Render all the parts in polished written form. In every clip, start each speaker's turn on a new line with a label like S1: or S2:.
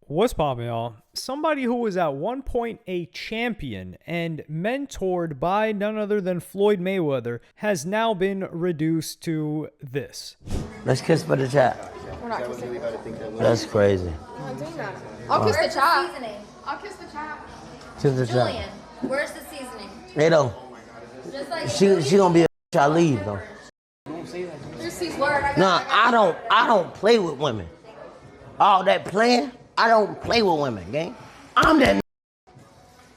S1: What's poppin', y'all? Somebody who was at one point a champion and mentored by none other than Floyd Mayweather has now been reduced to this.
S2: Let's kiss for the chat.
S3: We're not kissing.
S2: That's crazy.
S3: I'm not doing that. I'll kiss the chat.
S4: Seasoning?
S3: I'll kiss the chat.
S2: Kiss the chat.
S4: Julian, where's the seasoning?
S2: Hey, though.
S4: Just like
S2: She gonna be a I leave, though.
S3: There's seasoning.
S2: Nah, I don't play with women. All that playing, I don't play with women, gang. I'm that.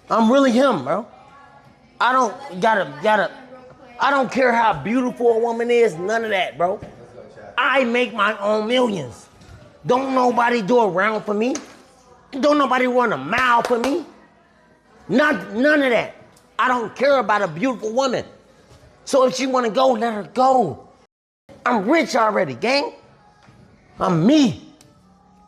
S2: I'm really him, bro. I don't gotta. I don't care how beautiful a woman is, none of that, bro. I make my own millions. Don't nobody do a round for me. Don't nobody run a mile for me. None of that. I don't care about a beautiful woman. So if she wanna go, let her go. I'm rich already, gang. I'm me.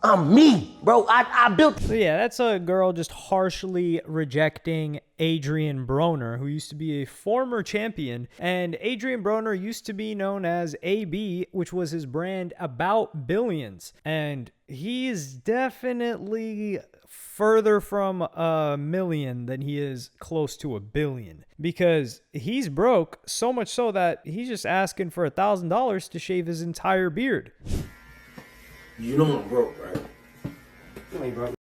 S2: I'm me, bro. I built.
S1: So yeah, that's a girl just harshly rejecting Adrien Broner, who used to be a former champion. And Adrien Broner used to be known as AB, which was his brand about billions. And he is definitely further from a million than he is close to $1 billion, because he's broke, so much so that he's just asking for $1,000 to shave his entire beard.
S2: You know I'm broke, right?
S5: You ain't broke.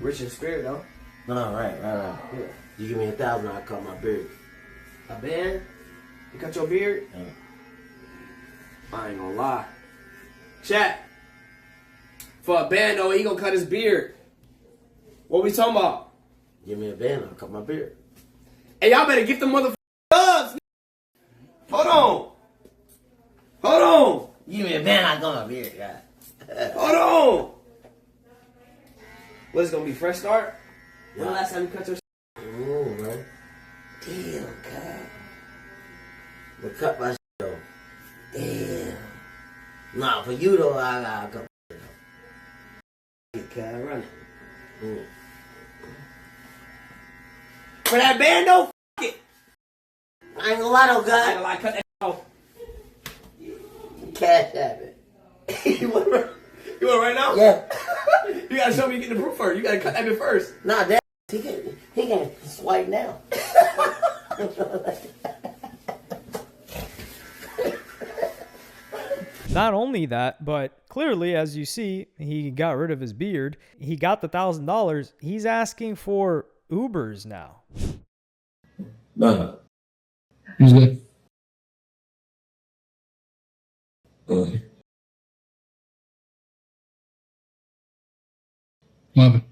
S5: Rich in spirit, though.
S2: No, right. Yeah. You give me $1,000, I cut my beard.
S5: A band? You cut your beard?
S2: Yeah.
S5: I ain't gonna lie. Chat. For a band, though, he gonna cut his beard. What we talking about?
S2: Give me a band, I'll cut my beard.
S5: Hey, y'all better get the motherfuckers dubs. Hold on.
S2: Give me a band, I'll cut my beard, God.
S5: Hold on. What's gonna be fresh start?
S2: Yeah.
S5: When the last time you cut your
S2: Ooh, man. Damn, God. But cut my though. Damn. Nah, for you though, I gotta cut my though.
S5: Can I run it?
S2: Mm.
S5: For that band though, it.
S2: I ain't gonna lie though,
S5: I ain't
S2: God.
S5: gonna lie, cut that off.
S2: Cash habit.
S5: You want right now?
S2: Yeah.
S5: You gotta show me you getting the proof first. You gotta cut that bit first.
S2: Nah, that he can swipe now.
S1: Not only that, but clearly, as you see, he got rid of his beard. He got the $1,000. He's asking for Ubers now.
S6: No. Who's good? What? What?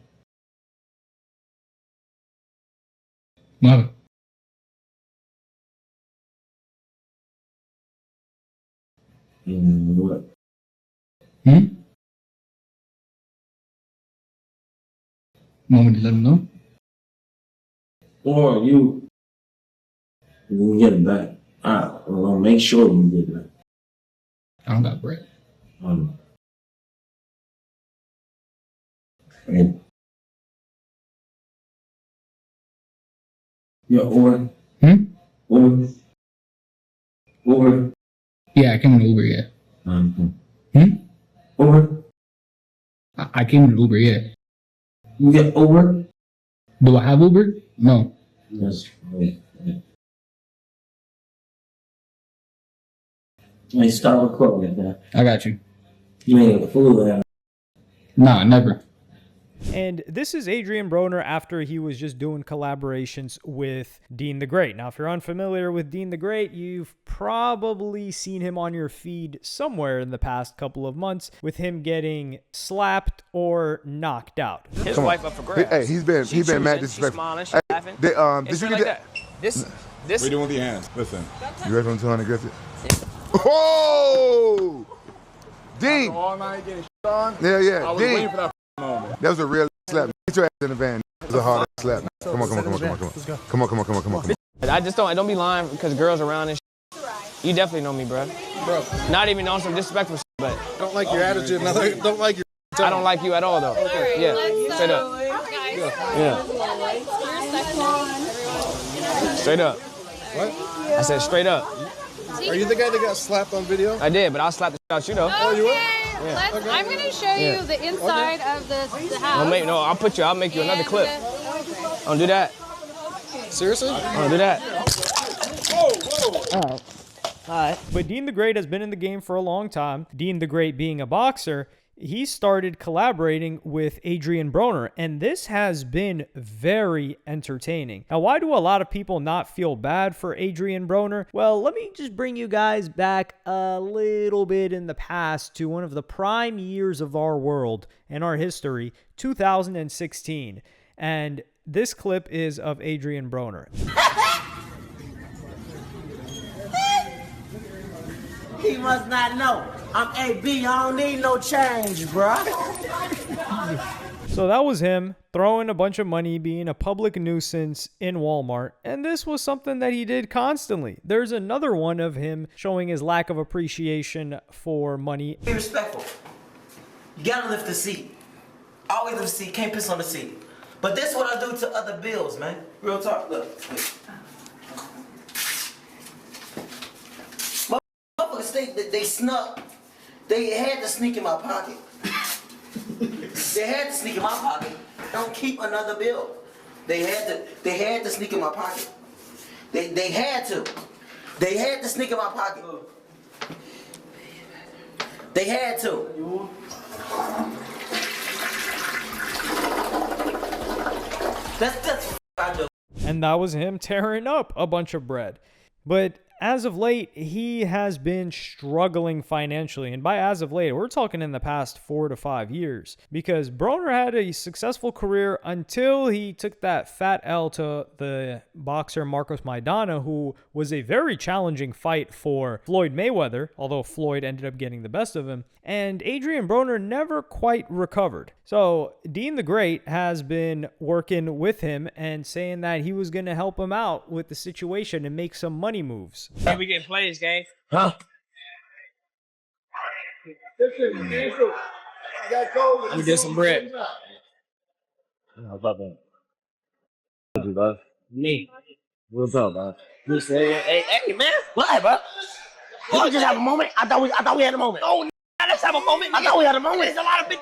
S6: Want me to let him know? Or you can get it back. I'll make sure you get it back.
S7: I don't got bread.
S6: And yeah, or
S7: Yeah, I came in Uber, yeah.
S6: Or
S7: I came in Uber, yeah.
S6: you get over.
S7: Do I have Uber? No.
S6: Yes. Hey, start recording that.
S7: I got you.
S6: You ain't a fool there.
S7: Nah, never.
S1: And this is Adrien Broner after he was just doing collaborations with Dean the Great. Now, if you're unfamiliar with Dean the Great, you've probably seen him on your feed somewhere in the past couple of months with him getting slapped or knocked out.
S8: His wife up for grabs.
S9: Hey, he's been mad disrespectful.
S8: Smiling, she's laughing.
S9: Did you get that?
S8: This.
S10: What are you doing with your hands? Listen.
S9: You ready for him 200 gets it? Oh! Dean!
S10: All night getting shit on.
S9: Yeah.
S10: I was
S9: Dean!
S10: waiting for that moment.
S9: That was a real slap. Get your ass in the van. That was a hard slap. Come on. Come on.
S8: I just don't be lying because girls around and shit. You definitely know me, bro. Not even on some disrespectful shit, but
S10: I don't like your attitude. Don't like your.
S8: I don't like you at all, though.
S10: Okay.
S8: Yeah, straight up. Yeah. Straight up.
S10: What?
S8: I said straight up.
S10: Are you the guy that got slapped on video?
S8: I did, but I'll slap the shit out you though.
S10: Oh, you will?
S3: I'm gonna show you the inside of the house.
S8: I'll make you another clip. Don't do that.
S10: Seriously?
S8: Don't do that.
S1: All right. But Dean the Great has been in the game for a long time. Dean the Great being a boxer, he started collaborating with Adrien Broner, and this has been very entertaining. Now, why do a lot of people not feel bad for Adrien Broner? Well, let me just bring you guys back a little bit in the past to one of the prime years of our world and our history, 2016. And this clip is of Adrien Broner.
S2: He must not know. I'm AB. I don't need no change, bruh.
S1: So that was him throwing a bunch of money, being a public nuisance in Walmart. And this was something that he did constantly. There's another one of him showing his lack of appreciation for money.
S2: Be respectful. You gotta lift the seat. Always lift the seat. Can't piss on the seat. But this is what I do to other bills, man. Real talk. Look. They snuck. They had to sneak in my pocket. They had to sneak in my pocket. Don't keep another bill. They had to sneak in my pocket. They had to. They had to sneak in my pocket. They had to. That's what I do.
S1: And that was him tearing up a bunch of bread. But as of late, he has been struggling financially. And by as of late, we're talking in the past 4 to 5 years. Because Broner had a successful career until he took that fat L to the boxer Marcos Maidana, who was a very challenging fight for Floyd Mayweather, although Floyd ended up getting the best of him. And Adrien Broner never quite recovered. So Dean the Great has been working with him and saying that he was going to help him out with the situation and make some money moves.
S8: Hey, we getting plays, gang.
S2: Huh?
S8: We did some bread.
S6: How about that? What you love?
S8: Me.
S6: What's up, man?
S2: You say, hey, man, what, bro? We just have a moment. I thought we had a moment. Oh, let's have a moment. I thought we had a moment. There's a lot of big.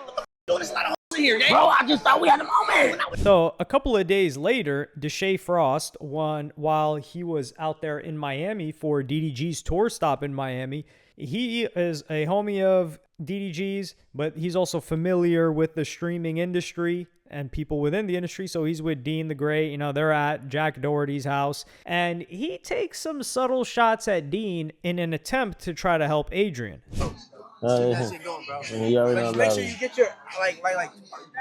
S2: There's a lot of hoes in here, gang. Bro, I just thought we had a moment.
S1: So a couple of days later, Deshae Frost won while he was out there in Miami for DDG's tour stop in Miami. He is a homie of DDG's, but he's also familiar with the streaming industry and people within the industry. So he's with Dean the Great. You know, they're at Jack Doherty's house. And he takes some subtle shots at Dean in an attempt to try to help Adrien.
S10: That shit going, bro. Make sure you get your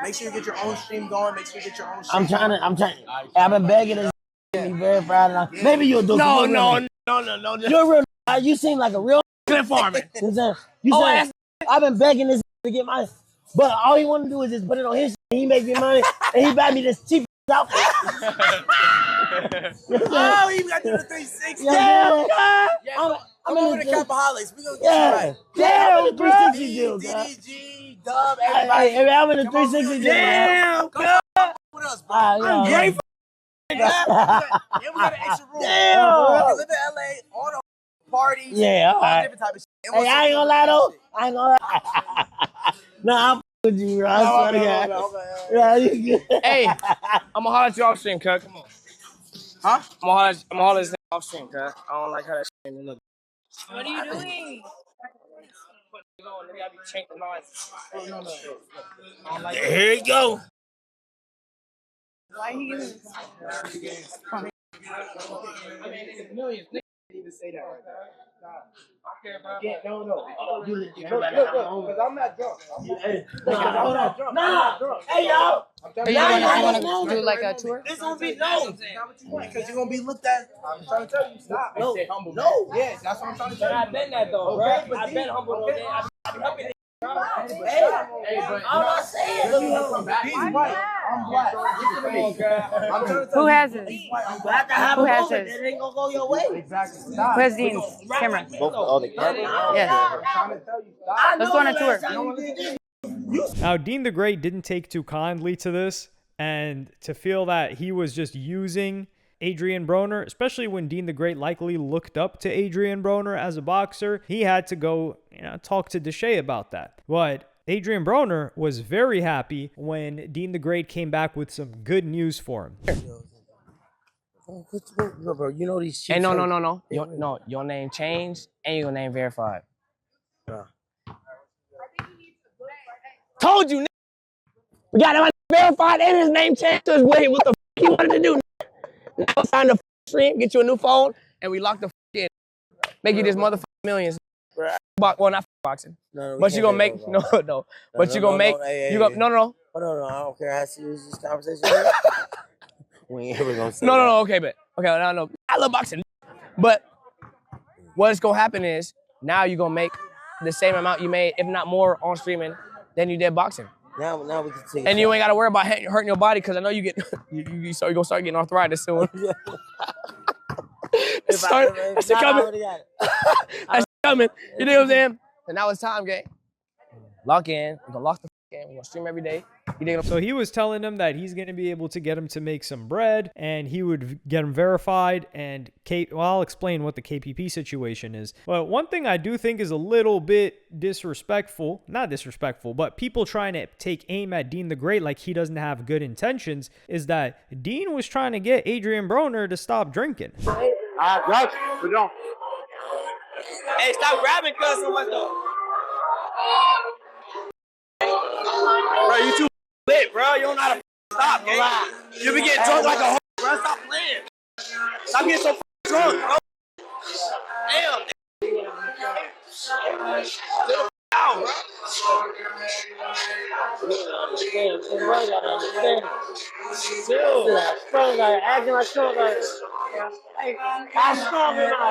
S10: make sure you get your own stream going. Make sure you get your own stream
S2: I'm trying. I've been begging this to be verified. Maybe you'll do
S8: No.
S2: You're real. You seem like a real
S8: Clip farming.
S2: You saying I've been begging this to get my, but all he want to do is just put it on his. He make me money and he buy me this cheap outfit.
S10: Oh, he got you the 360.
S2: Yeah.
S10: I'm over the Capaholics. We gonna get
S2: Yeah.
S10: you right.
S2: Yeah, I'm in the 360 deal,
S10: DDG, Dub, everybody.
S2: Hey, I'm in the 360 deal.
S10: Damn, what else, bro?
S2: I'm
S10: grateful. Yeah, we got an extra room.
S2: Damn.
S10: You live in LA, all the parties.
S2: Yeah, all right.
S10: Different type of shit.
S2: Hey, I ain't gonna lie though. I ain't gonna lie. No, I'm with you, bro. I swear to God. Yeah, you good.
S8: Hey, I'm gonna holler at you off stream, cuz. Come on.
S10: Huh?
S8: I'm gonna holler at this off stream, cuz. I don't like how that shit look.
S3: What are you doing?
S2: Here you go.
S3: Why he using
S8: Millions. Even say that right now.
S2: No.
S10: Look, because I'm not drunk.
S2: Hey, y'all.
S3: you want to do like a tour?
S2: This gonna be no.
S10: Because you're going to be looked at. I'm trying to tell you. Stop.
S2: No.
S10: Yeah, that's what I'm trying to tell you.
S8: I've been that though, bro. I've been humble all day. I've been helping.
S2: All I said.
S10: He's white. I'm black.
S3: Who has it?
S2: Who
S3: has this?
S2: It ain't gonna go your way.
S10: Exactly.
S3: Who has Dean's camera? Yes. Let's go on a tour.
S1: Now, Dean the Great didn't take too kindly to this, and to feel that he was just using Adrien Broner, especially when Dean the Great likely looked up to Adrien Broner as a boxer, he had to go, talk to Deshay about that. But Adrien Broner was very happy when Dean the Great came back with some good news for him.
S2: Bro, you know these
S8: Hey, no. Your name changed and your name verified.
S2: Bro.
S8: Told you, we got him verified and his name changed to his way. What the he wanted to do? Now it's time to stream, get you a new phone, and we lock the in. Make you this motherfucking millions. Well, not boxing.
S2: No,
S8: but you gonna make no. But you gonna make you go no.
S2: No, I don't care how serious this conversation is. We ain't ever gonna say that.
S8: No. Okay, but no. I love boxing, but what's gonna happen is now you're gonna make the same amount you made, if not more, on streaming than you did boxing.
S2: Now we can take.
S8: And you ain't gotta worry about hurting your body because I know you get you're gonna start getting arthritis soon. That's coming. That's coming. You know what I'm saying? And now it's time, gang. Lock in. We're gonna lock the in. We're gonna stream every day.
S1: So he was telling him that he's going to be able to get him to make some bread and he would get him verified. And I'll explain what the KPP situation is. But one thing I do think is a little bit disrespectful, not disrespectful, but people trying to take aim at Dean the Great like he doesn't have good intentions, is that Dean was trying to get Adrien Broner to stop drinking.
S10: We don't.
S8: Hey, stop grabbing cuz so much though.
S10: Bro, you too
S8: lit, bro. You don't know how to stop, gang. You be getting drunk like a hoe, bro. Stop playing. Stop getting so drunk, bro. Damn. Little out, bro.
S2: Acting like strong guy. Hey, how strong am I?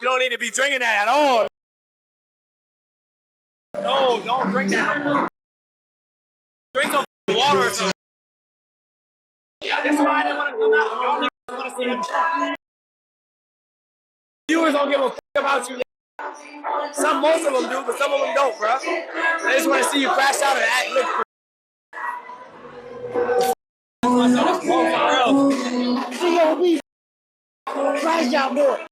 S8: You don't need to be drinking that at all. No, don't drink that. Drink some water or something. Yeah, that's why I didn't want to come out. Y'all niggas want to see him. Viewers don't give a fuck about you. Most of them do, but some of them don't, bro. They just want to see you crash out and act look for.
S2: Crash out, boy.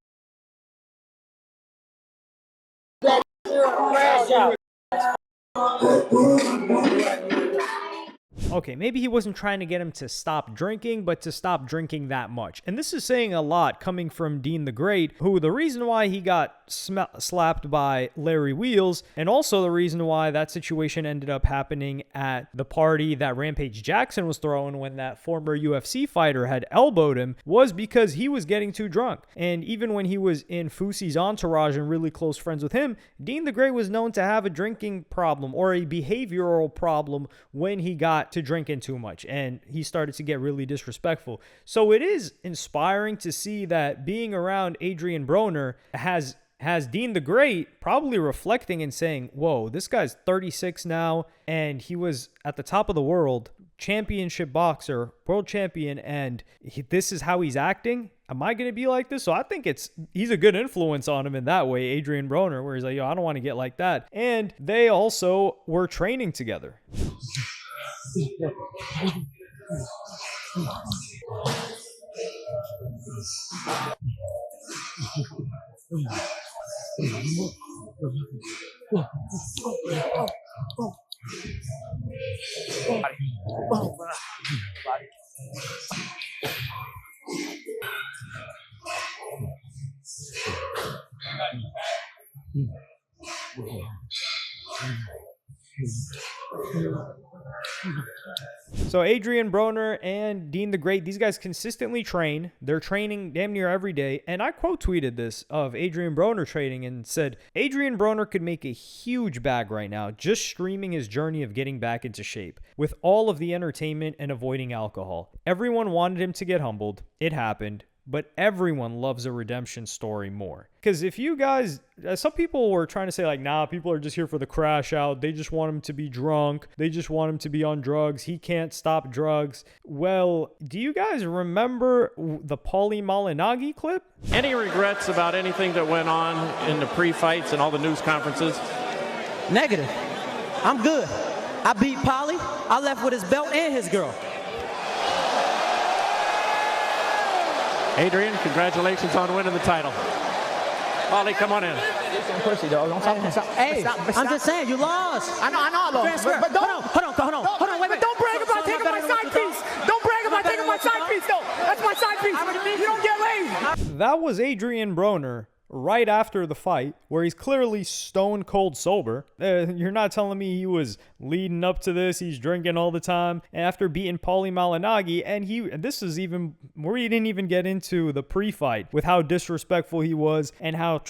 S2: Crash out.
S1: Okay, maybe he wasn't trying to get him to stop drinking, but to stop drinking that much. And this is saying a lot coming from Dean the Great, who the reason why he got slapped by Larry Wheels, and also the reason why that situation ended up happening at the party that Rampage Jackson was throwing when that former UFC fighter had elbowed him, was because he was getting too drunk. And even when he was in Fusie's entourage and really close friends with him, Dean the Great was known to have a drinking problem or a behavioral problem when he got to drinking too much, and he started to get really disrespectful. So it is inspiring to see that being around Adrien Broner has Dean the Great probably reflecting and saying, whoa, this guy's 36 now, and he was at the top of the world, championship boxer, world champion, and this is how he's acting. Am I going to be like this? So I think he's a good influence on him in that way, Adrien Broner, where he's like, yo, I don't want to get like that. And they also were training together. So Adrien Broner and Dean the Great, these guys consistently train. They're training damn near every day. And I quote tweeted this of Adrien Broner training and said, Adrien Broner could make a huge bag right now just streaming his journey of getting back into shape with all of the entertainment and avoiding alcohol. Everyone wanted him to get humbled. It happened. But everyone loves a redemption story more. Because if you guys, some people were trying to say like, nah, people are just here for the crash out. They just want him to be drunk. They just want him to be on drugs. He can't stop drugs. Well, do you guys remember the Paulie Malignaggi clip?
S11: Any regrets about anything that went on in the pre-fights and all the news conferences? Negative. I'm good. I beat Polly. I left with his belt and his girl.
S12: Adrien, congratulations on winning the title. Polly, come on in.
S8: Pussy, dog. Don't talk. Hey,
S11: I'm just saying, you lost.
S8: I know I lost. But don't.
S11: Hold on, wait.
S8: But don't brag about taking my side piece. Don't brag about taking my side piece, though. That's my side piece. You don't get laid.
S1: That was Adrien Broner right after the fight, where he's clearly stone cold sober. You're not telling me he was leading up to this, he's drinking all the time after beating Paulie Malignaggi. And this is even where he didn't even get into the pre-fight with how disrespectful he was and how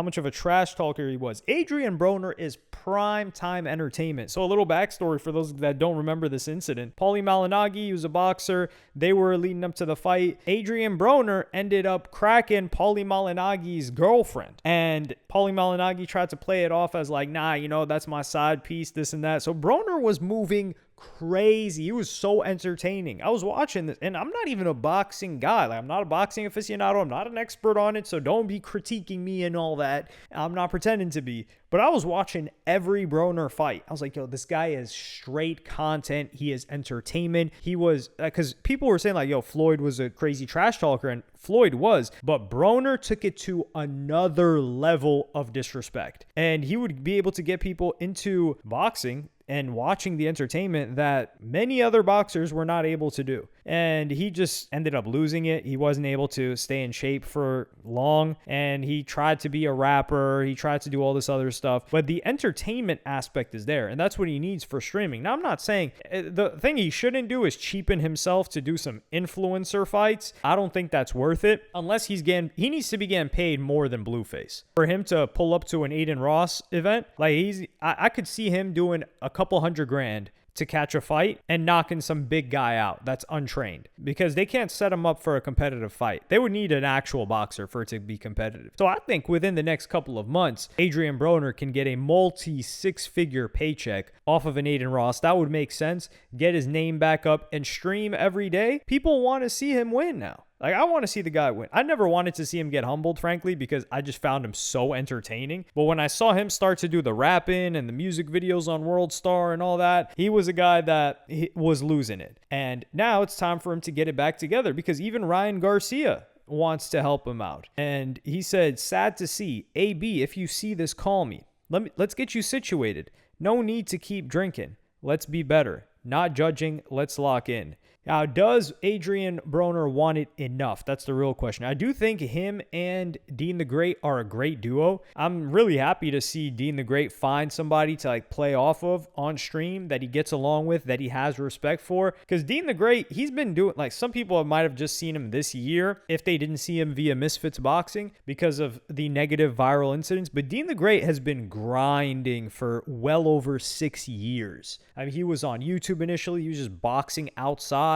S1: much of a trash talker he was. Adrien Broner is prime time entertainment. So a little backstory for those that don't remember this incident. Paulie Malignaggi, he was a boxer. They were leading up to the fight. Adrien Broner ended up cracking Paulie Malignaggi's girlfriend. And Paulie Malignaggi tried to play it off as like, nah, that's my side piece, this and that. So Broner was moving crazy. He was so entertaining. I was watching this, and I'm not even a boxing guy. Like, I'm not a boxing aficionado. I'm not an expert on it, so don't be critiquing me and all that. I'm not pretending to be. But I was watching every Broner fight. I was like, yo, this guy is straight content. He is entertainment. He was, because people were saying like, yo, Floyd was a crazy trash talker, and Floyd was, but Broner took it to another level of disrespect. And he would be able to get people into boxing and watching the entertainment that many other boxers were not able to do. And he just ended up losing it. He wasn't able to stay in shape for long, and he tried to be a rapper. He tried to do all this other stuff, but the entertainment aspect is there, and that's what he needs for streaming. Now, I'm not saying the thing he shouldn't do is cheapen himself to do some influencer fights. I don't think that's worth it unless he needs to be getting paid more than Blueface. For him to pull up to an Aiden Ross event, like I could see him doing a couple $100,000 to catch a fight and knocking some big guy out that's untrained, because they can't set him up for a competitive fight. They would need an actual boxer for it to be competitive. So I think within the next couple of months, Adrien Broner can get a multi-six-figure paycheck off of an Aiden Ross. That would make sense. Get his name back up and stream every day. People want to see him win now. Like, I want to see the guy win. I never wanted to see him get humbled, frankly, because I just found him so entertaining. But when I saw him start to do the rapping and the music videos on World Star and all that, he was a guy that was losing it. And now it's time for him to get it back together, because even Ryan Garcia wants to help him out. And he said, sad to see. AB, if you see this, call me. Let's get you situated. No need to keep drinking. Let's be better. Not judging. Let's lock in. Now, does Adrien Broner want it enough? That's the real question. I do think him and Dean the Great are a great duo. I'm really happy to see Dean the Great find somebody to like play off of on stream that he gets along with, that he has respect for. Because Dean the Great, he's been doing, like, some people might have just seen him this year if they didn't see him via Misfits Boxing because of the negative viral incidents. But Dean the Great has been grinding for well over 6 years. I mean, he was on YouTube initially. He was just boxing outside,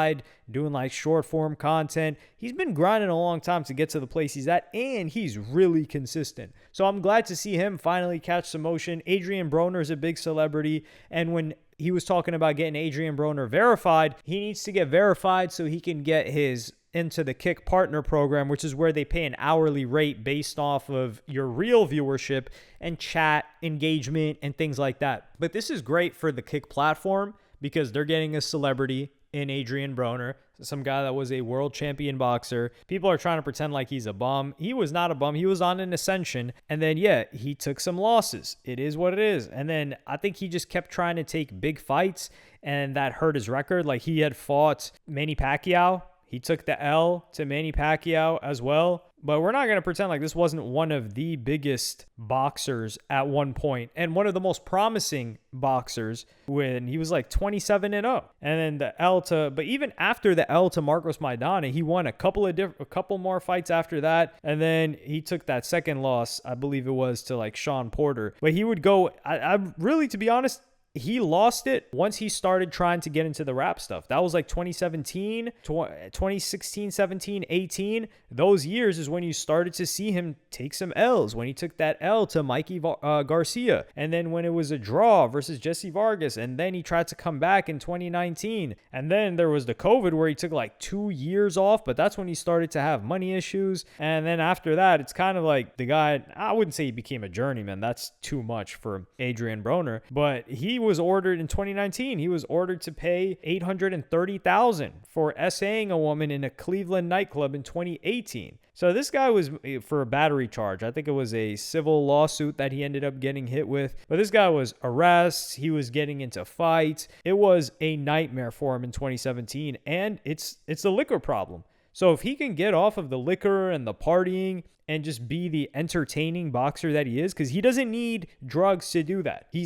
S1: doing like short form content. He's been grinding a long time to get to the place he's at, and he's really consistent. So I'm glad to see him finally catch some motion. Adrien Broner is a big celebrity, and when he was talking about getting Adrien Broner verified, he needs to get verified so he can get his into the Kick Partner program, which is where they pay an hourly rate based off of your real viewership and chat engagement and things like that. But this is great for the Kick platform because they're getting a celebrity in Adrien Broner, some guy that was a world champion boxer. People are trying to pretend like he's a bum. He was not a bum. He was on an ascension. And then, yeah, he took some losses. It is what it is. And then I think he just kept trying to take big fights, and that hurt his record. Like, he had fought Manny Pacquiao. He took the L to Manny Pacquiao as well. But we're not going to pretend like this wasn't one of the biggest boxers at one point, and one of the most promising boxers when he was like 27-0. And then the L to, but even after the L to Marcos Maidana, he won a couple more fights after that. And then he took that second loss, I believe it was, to like Sean Porter. But he would go, I really, to be honest, he lost it once he started trying to get into the rap stuff. That was like 2017, 2016, 17, 18. Those years is when you started to see him take some L's, when he took that L to Mikey Garcia. And then when it was a draw versus Jesse Vargas. And then he tried to come back in 2019. And then there was the COVID where he took like 2 years off, but that's when he started to have money issues. And then after that, it's kind of like the guy, I wouldn't say he became a journeyman. That's too much for Adrien Broner. But he was ordered in 2019. He was ordered to pay $830,000 for essaying a woman in a Cleveland nightclub in 2018. So this guy was for a battery charge. I think it was a civil lawsuit that he ended up getting hit with. But this guy was arrests. He was getting into fights. It was a nightmare for him in 2017. And it's a liquor problem. So if he can get off of the liquor and the partying and just be the entertaining boxer that he is, because he doesn't need drugs to do that. He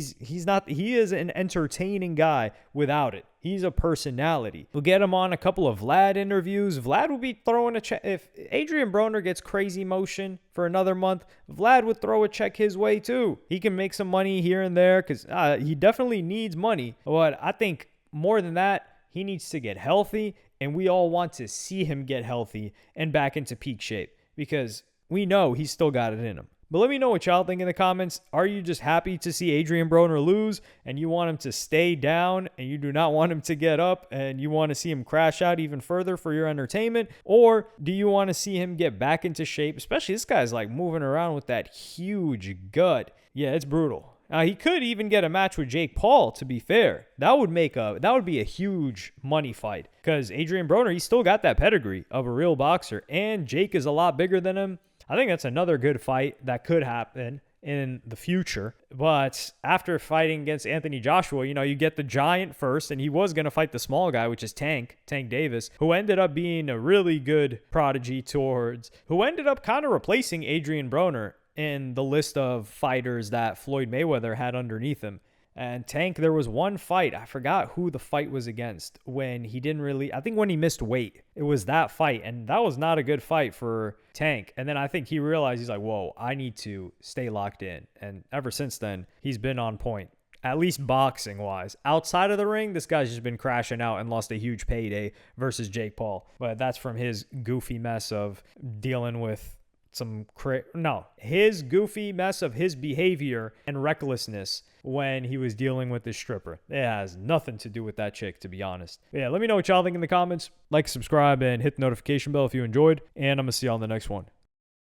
S1: is an entertaining guy without it. He's a personality. We'll get him on a couple of Vlad interviews. Vlad will be throwing a check. If Adrien Broner gets crazy motion for another month, Vlad would throw a check his way too. He can make some money here and there because he definitely needs money. But I think more than that, he needs to get healthy, and we all want to see him get healthy and back into peak shape because we know he's still got it in him. But let me know what y'all think in the comments. Are you just happy to see Adrien Broner lose and you want him to stay down and you do not want him to get up and you want to see him crash out even further for your entertainment? Or do you want to see him get back into shape? Especially this guy's like moving around with that huge gut. Yeah, it's brutal. He could even get a match with Jake Paul, to be fair. That would be a huge money fight because Adrien Broner, he's still got that pedigree of a real boxer, and Jake is a lot bigger than him. I think that's another good fight that could happen in the future. But after fighting against Anthony Joshua, you get the giant first, and he was going to fight the small guy, which is Tank Davis, who ended up being a really good prodigy who ended up kind of replacing Adrien Broner in the list of fighters that Floyd Mayweather had underneath him. And Tank, there was one fight, I forgot who the fight was against, when he when he missed weight. It was that fight, and that was not a good fight for Tank. And then I think he realized, he's like, whoa, I need to stay locked in. And ever since then, he's been on point, at least boxing-wise. Outside of the ring, this guy's just been crashing out and lost a huge payday versus Jake Paul. But that's from his goofy mess of dealing with his goofy mess of his behavior and recklessness when he was dealing with this stripper. It has nothing to do with that chick, to be honest. Yeah, let me know what y'all think in the comments. Like, subscribe, and hit the notification bell if you enjoyed. And I'm going to see y'all in the next one.